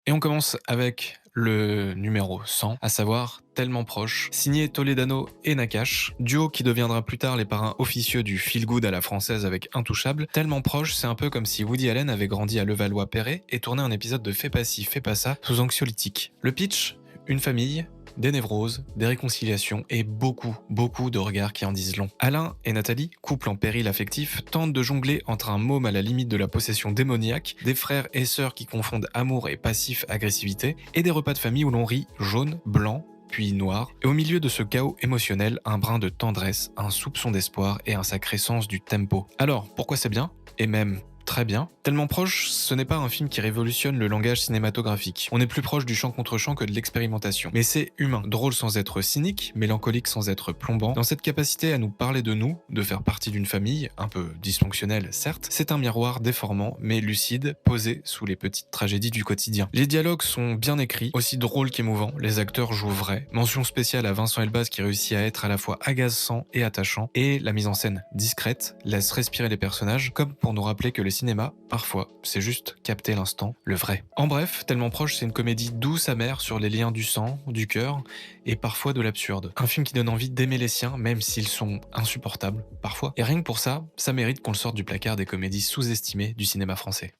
Et on commence avec le numéro 100, à savoir Tellement proche, signé Toledano et Nakash, duo qui deviendra plus tard les parrains officieux du feel good à la française avec Intouchable. Tellement proche, c'est un peu comme si Woody Allen avait grandi à Levallois-Perret et tourné un épisode de Fais pas ci, fais pas ça sous anxiolytique. Le pitch, une famille, des névroses, des réconciliations et beaucoup de regards qui en disent long. Alain et Nathalie, couple en péril affectif, tentent de jongler entre un môme à la limite de la possession démoniaque, des frères et sœurs qui confondent amour et passif-agressivité, et des repas de famille où l'on rit jaune, blanc, puis noir, et au milieu de ce chaos émotionnel, un brin de tendresse, un soupçon d'espoir et un sacré sens du tempo. Alors, pourquoi c'est bien? Et même très bien. Tellement proche, ce n'est pas un film qui révolutionne le langage cinématographique. On est plus proche du chant contre chant que de l'expérimentation. Mais c'est humain, drôle sans être cynique, mélancolique sans être plombant. Dans cette capacité à nous parler de nous, de faire partie d'une famille, un peu dysfonctionnelle certes, c'est un miroir déformant mais lucide, posé sous les petites tragédies du quotidien. Les dialogues sont bien écrits, aussi drôles qu'émouvants, les acteurs jouent vrai. Mention spéciale à Vincent Elbaz qui réussit à être à la fois agaçant et attachant, et la mise en scène discrète laisse respirer les personnages, comme pour nous rappeler que le cinéma, parfois, c'est juste capter l'instant, le vrai. En bref, Tellement proche, c'est une comédie douce amère sur les liens du sang, du cœur, et parfois de l'absurde. Un film qui donne envie d'aimer les siens, même s'ils sont insupportables, parfois. Et rien que pour ça, ça mérite qu'on le sorte du placard des comédies sous-estimées du cinéma français.